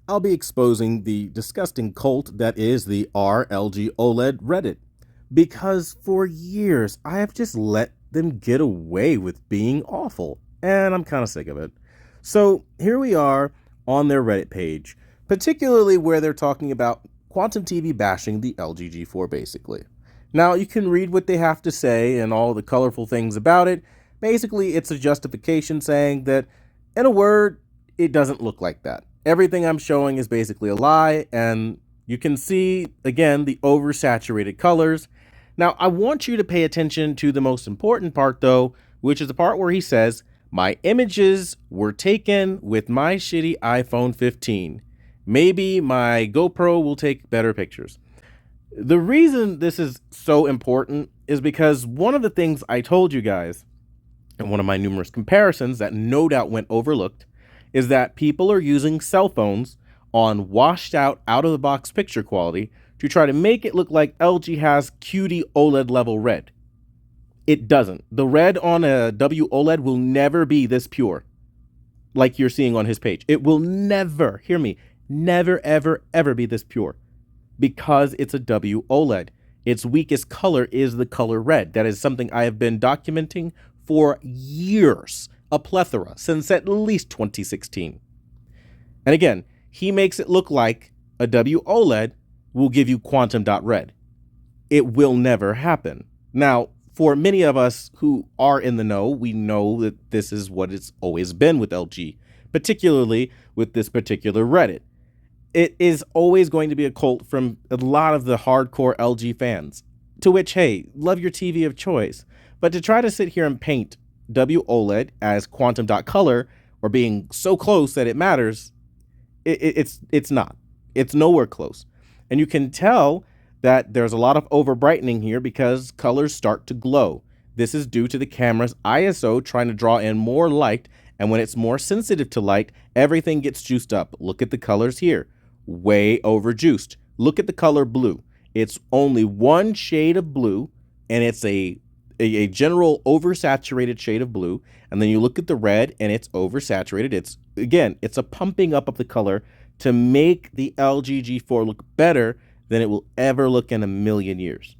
I'll be exposing the disgusting cult that is the LG OLED Reddit. Because for years, I have just let them get away with being awful, and I'm kind of sick of it. So here we are on their Reddit page, particularly where they're talking about Quantum TV bashing the LG G4 basically. Now, you can read what they have to say and all the colorful things about it. Basically, it's a justification saying that, in a word, it doesn't look like that. Everything I'm showing is basically a lie, and you can see, again, the oversaturated colors. Now, I want you to pay attention to the most important part, though, which is the part where he says, "My images were taken with my shitty iPhone 15. Maybe my GoPro will take better pictures." The reason this is so important is because one of the things I told you guys, and one of my numerous comparisons that no doubt went overlooked, is that people are using cell phones on washed out of the box picture quality to try to make it look like LG has cutie OLED level red. It doesn't. The red on a WOLED will never be this pure like you're seeing on his page. It will never, hear me, never, ever, ever be this pure because it's a WOLED. Its weakest color is the color red. That is something I have been documenting for years, a plethora, since at least 2016. And again, he makes it look like a WOLED will give you quantum.red. It will never happen. Now, for many of us who are in the know, we know that this is what it's always been with LG, particularly with this particular Reddit. It is always going to be a cult from a lot of the hardcore LG fans, to which, hey, love your TV of choice. But to try to sit here and paint WOLED as quantum.color or being so close that it matters, it's not. It's nowhere close. And you can tell that there's a lot of over brightening here because colors start to glow. This is due to the camera's ISO trying to draw in more light, and when it's more sensitive to light, everything gets juiced up. Look at the colors here. Way overjuiced. Look at the color blue. It's only one shade of blue, and it's a general oversaturated shade of blue. And then you look at the red, and it's oversaturated. It's a pumping up of the color to make the LG G4 look better than it will ever look in a million years.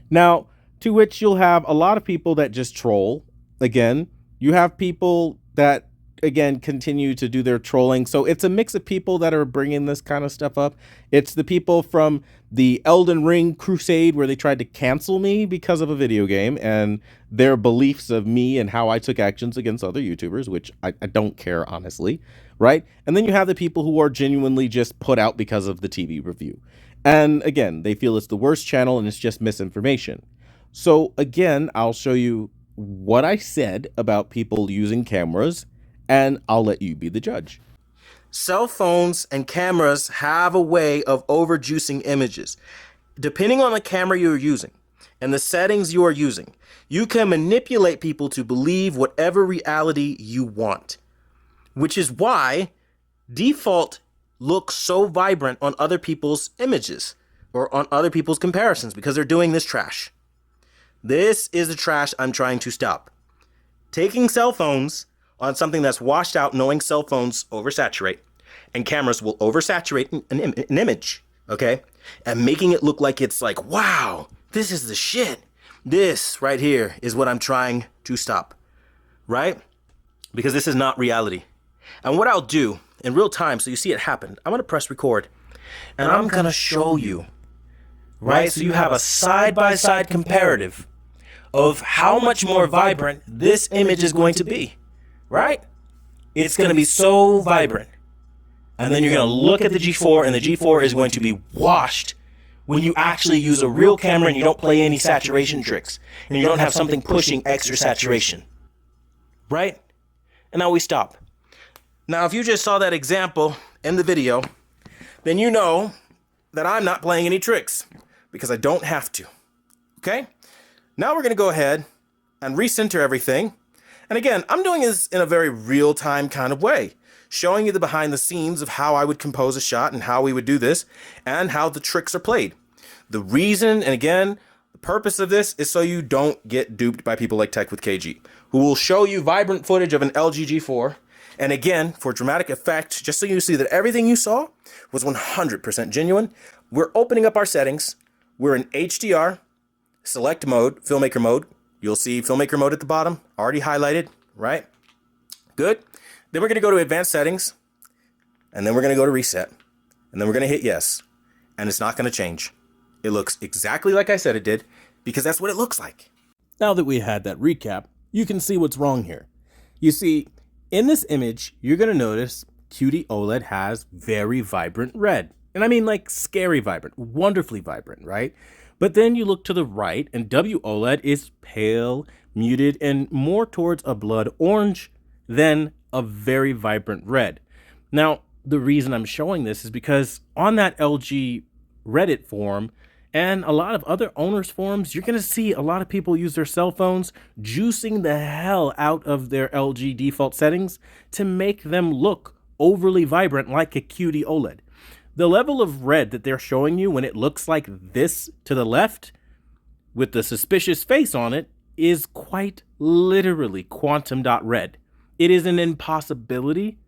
Now, to which you'll have a lot of people that just troll. Again, you have people that, again, continue to do their trolling. So it's a mix of people that are bringing this kind of stuff up. It's the people from the Elden Ring crusade where they tried to cancel me because of a video game and their beliefs of me and how I took actions against other YouTubers, which I don't care, honestly, right? And then you have the people who are genuinely just put out because of the TV review. And again, they feel it's the worst channel and it's just misinformation. So again, I'll show you what I said about people using cameras, and I'll let you be the judge. Cell phones and cameras have a way of overjuicing images. Depending on the camera you're using and the settings you are using, you can manipulate people to believe whatever reality you want, which is why default looks so vibrant on other people's images or on other people's comparisons, because they're doing this trash. This is the trash I'm trying to stop. Taking cell phones on something that's washed out, knowing cell phones oversaturate, and cameras will oversaturate an image, okay? And making it look like it's like, wow, this is the shit. This right here is what I'm trying to stop, right? Because this is not reality. And what I'll do in real time, so you see it happen, I'm gonna press record, and I'm gonna show you, right? So you have a side-by-side comparative of how much more vibrant this image is going to be, right? It's going to be so vibrant. And then you're going to look at the G4, and the G4 is going to be washed when you actually use a real camera and you don't play any saturation tricks, and you don't have something pushing extra saturation, right? And now we stop. Now, if you just saw that example in the video, then you know that I'm not playing any tricks because I don't have to, okay? Now we're going to go ahead and recenter everything. And again, I'm doing this in a very real-time kind of way, showing you the behind the scenes of how I would compose a shot and how we would do this and how the tricks are played. The reason, and again, the purpose of this is so you don't get duped by people like Tech with KG, who will show you vibrant footage of an LG G4 And again, for dramatic effect, just so you see that everything you saw was 100% genuine, we're opening up our settings. We're in HDR, select mode, filmmaker mode. You'll see filmmaker mode at the bottom, already highlighted, right? Good. Then we're going to go to advanced settings, and then we're going to go to reset, and then we're going to hit yes, and it's not going to change. It looks exactly like I said it did, because that's what it looks like. Now that we had that recap, you can see what's wrong here. You see, in this image, you're going to notice QD OLED has very vibrant red. And I mean like scary vibrant, wonderfully vibrant, right? But then you look to the right and WOLED is pale, muted, and more towards a blood orange than a very vibrant red. Now, the reason I'm showing this is because on that LG Reddit forum and a lot of other owners forums, you're going to see a lot of people use their cell phones juicing the hell out of their LG default settings to make them look overly vibrant like a QD OLED. The level of red that they're showing you when it looks like this to the left with the suspicious face on it is quite literally quantum dot red. It is an impossibility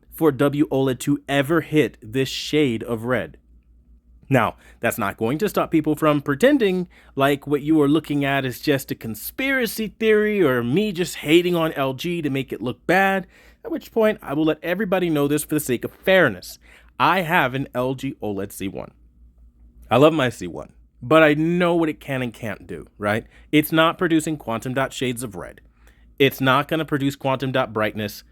for WOLED to ever hit this shade of red. Now, that's not going to stop people from pretending like what you are looking at is just a conspiracy theory or me just hating on LG to make it look bad, at which point I will let everybody know this for the sake of fairness. I have an LG OLED C1. I love my C1, but I know what it can and can't do, right? It's not producing quantum dot shades of red. It's not going to produce quantum dot brightness,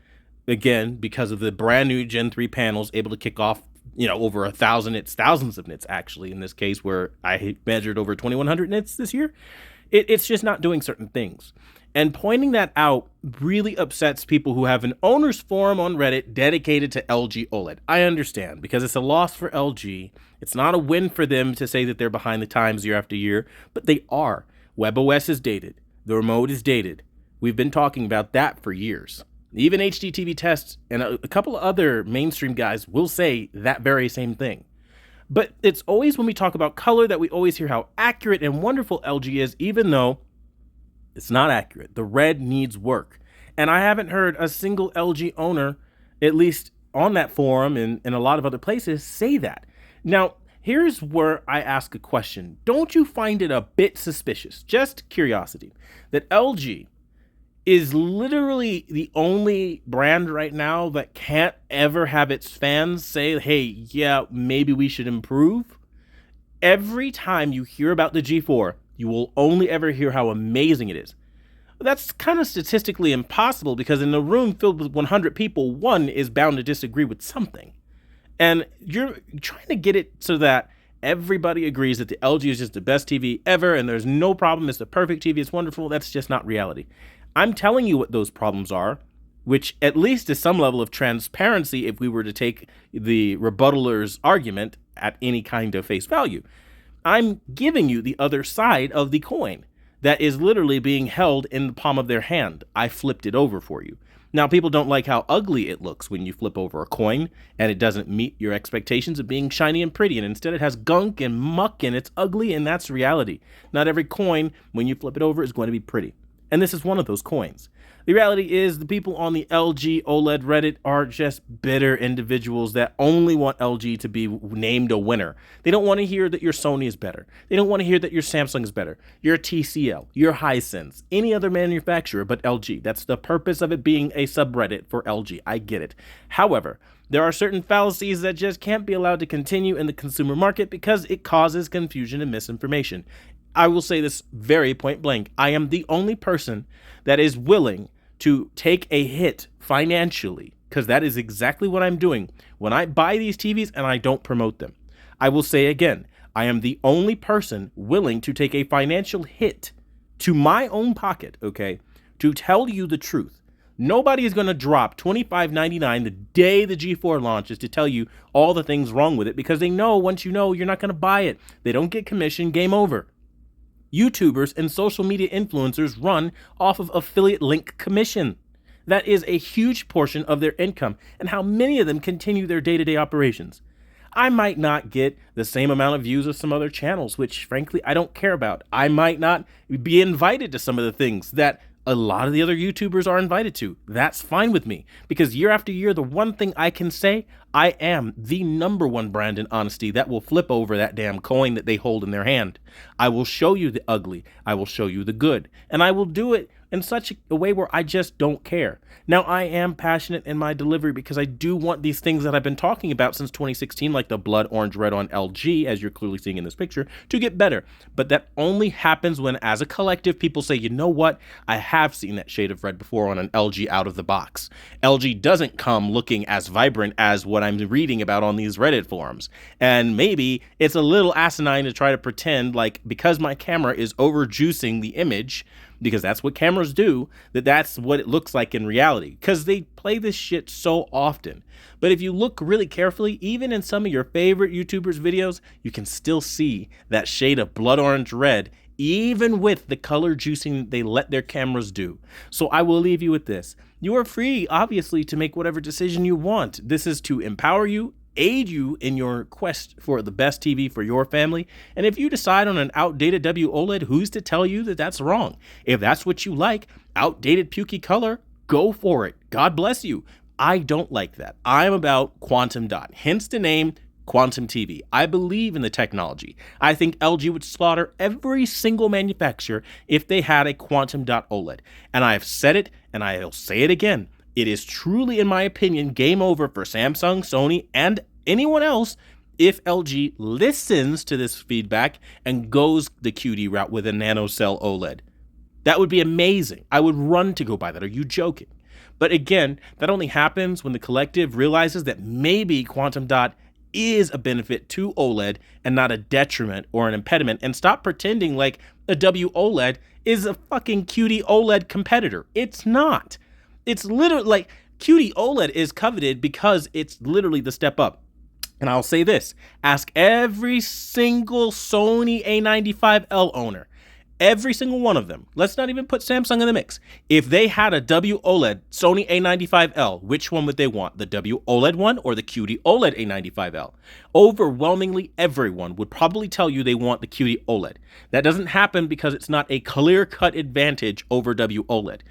again, because of the brand new Gen 3 panels able to kick off, over 1,000 nits, thousands of nits, actually, in this case, where I measured over 2,100 nits this year. It's just not doing certain things. And pointing that out really upsets people who have an owner's forum on Reddit dedicated to LG OLED. I understand, because it's a loss for LG. It's not a win for them to say that they're behind the times year after year, but they are. WebOS is dated. The remote is dated. We've been talking about that for years. Even HDTV Tests and a couple of other mainstream guys will say that very same thing. But it's always when we talk about color that we always hear how accurate and wonderful LG is, even though it's not accurate. The red needs work. And I haven't heard a single LG owner, at least on that forum and in a lot of other places, say that. Now, here's where I ask a question. Don't you find it a bit suspicious, just curiosity, that LG is literally the only brand right now that can't ever have its fans say, hey, yeah, maybe we should improve? Every time you hear about the G4, you will only ever hear how amazing it is. That's kind of statistically impossible because in a room filled with 100 people, one is bound to disagree with something. And you're trying to get it so that everybody agrees that the LG is just the best TV ever and there's no problem, it's the perfect TV, it's wonderful. That's just not reality. I'm telling you what those problems are, which at least is some level of transparency if we were to take the rebuttalers' argument at any kind of face value. I'm giving you the other side of the coin that is literally being held in the palm of their hand. I flipped it over for you. Now, people don't like how ugly it looks when you flip over a coin and it doesn't meet your expectations of being shiny and pretty, and instead it has gunk and muck and it's ugly, and that's reality. Not every coin, when you flip it over, is going to be pretty. And this is one of those coins. The reality is the people on the LG OLED Reddit are just bitter individuals that only want LG to be named a winner. They don't want to hear that your Sony is better. They don't want to hear that your Samsung is better, your TCL, your Hisense, any other manufacturer but LG. That's the purpose of it being a subreddit for LG. I get it. However, there are certain fallacies that just can't be allowed to continue in the consumer market because it causes confusion and misinformation. I will say this very point blank. I am the only person that is willing to take a hit financially, because that is exactly what I'm doing when I buy these TVs and I don't promote them. I will say again, I am the only person willing to take a financial hit to my own pocket, okay, to tell you the truth. Nobody is going to drop $25.99 the day the G4 launches to tell you all the things wrong with it, because they know once you know, you're not going to buy it. They don't get commission, game over. YouTubers and social media influencers run off of affiliate link commission. That is a huge portion of their income, and how many of them continue their day-to-day operations. I might not get the same amount of views as some other channels, which frankly I don't care about. I might not be invited to some of the things that a lot of the other YouTubers are invited to. That's fine with me, because year after year, the one thing I can say, I am the #1 brand in honesty that will flip over that damn coin that they hold in their hand. I will show you the ugly, I will show you the good, and I will do it in such a way where I just don't care. Now, I am passionate in my delivery because I do want these things that I've been talking about since 2016, like the blood orange red on LG, as you're clearly seeing in this picture, to get better. But that only happens when, as a collective, people say, you know what, I have seen that shade of red before on an LG out of the box. LG doesn't come looking as vibrant as what I'm reading about on these Reddit forums. And maybe it's a little asinine to try to pretend like, because my camera is overjuicing the image, because that's what cameras do, that's what it looks like in reality, because they play this shit so often. But if you look really carefully, even in some of your favorite YouTubers' videos, you can still see that shade of blood orange red, even with the color juicing they let their cameras do. So I will leave you with this. You are free, obviously, to make whatever decision you want. This is to empower you, aid you in your quest for the best TV for your family. And if you decide on an outdated WOLED, who's to tell you that that's wrong? If that's what you like, outdated pukey color, go for it. God bless you. I don't like that. I'm about quantum dot, hence the name Quantum TV. I believe in the technology. I think LG would slaughter every single manufacturer if they had a quantum dot OLED. And I have said it, and I'll say it again. It is truly, in my opinion, game over for Samsung, Sony, and anyone else if LG listens to this feedback and goes the QD route with a nanocell OLED. That would be amazing. I would run to go buy that. Are you joking? But again, that only happens when the collective realizes that maybe quantum dot is a benefit to OLED and not a detriment or an impediment, and stop pretending like a WOLED is a fucking QD OLED competitor. It's not. It's literally like QD OLED is coveted because it's literally the step up. And I'll say this, ask every single Sony A95L owner, every single one of them, let's not even put Samsung in the mix. If they had a WOLED Sony A95L, which one would they want? The WOLED one or the QD OLED A95L? Overwhelmingly, everyone would probably tell you they want the QD OLED. That doesn't happen because it's not a clear-cut advantage over WOLED.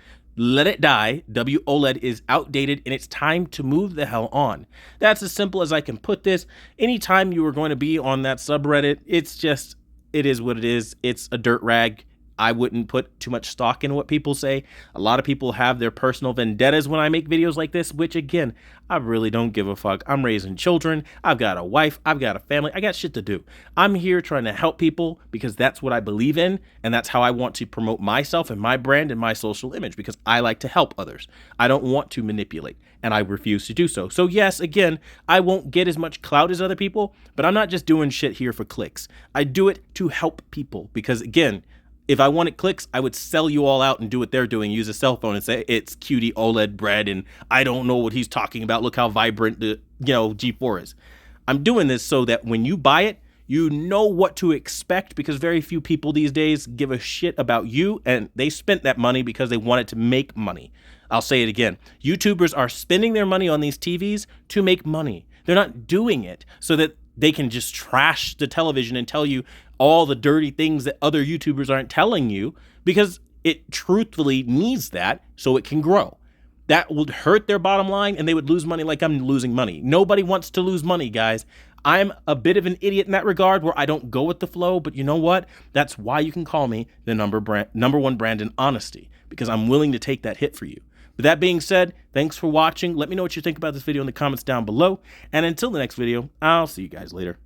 Let it die. WOLED is outdated and it's time to move the hell on. That's as simple as I can put this. Anytime you are going to be on that subreddit, it is what it is. It's a dirt rag. I wouldn't put too much stock in what people say. A lot of people have their personal vendettas when I make videos like this, which again, I really don't give a fuck. I'm raising children. I've got a wife. I've got a family. I got shit to do. I'm here trying to help people because that's what I believe in. And that's how I want to promote myself and my brand and my social image, because I like to help others. I don't want to manipulate, and I refuse to do so. So yes, again, I won't get as much clout as other people, but I'm not just doing shit here for clicks. I do it to help people because, again, if I wanted clicks, I would sell you all out and do what they're doing, use a cell phone and say, it's QD OLED bread and I don't know what he's talking about. Look how vibrant the G4 is. I'm doing this so that when you buy it, you know what to expect, because very few people these days give a shit about you, and they spent that money because they wanted to make money. I'll say it again. YouTubers are spending their money on these TVs to make money. They're not doing it so that they can just trash the television and tell you all the dirty things that other YouTubers aren't telling you, because it truthfully needs that so it can grow. That would hurt their bottom line and they would lose money like I'm losing money. Nobody wants to lose money, guys. I'm a bit of an idiot in that regard where I don't go with the flow, but you know what? That's why you can call me the #1 brand in honesty, because I'm willing to take that hit for you. With that being said, thanks for watching. Let me know what you think about this video in the comments down below. And until the next video, I'll see you guys later.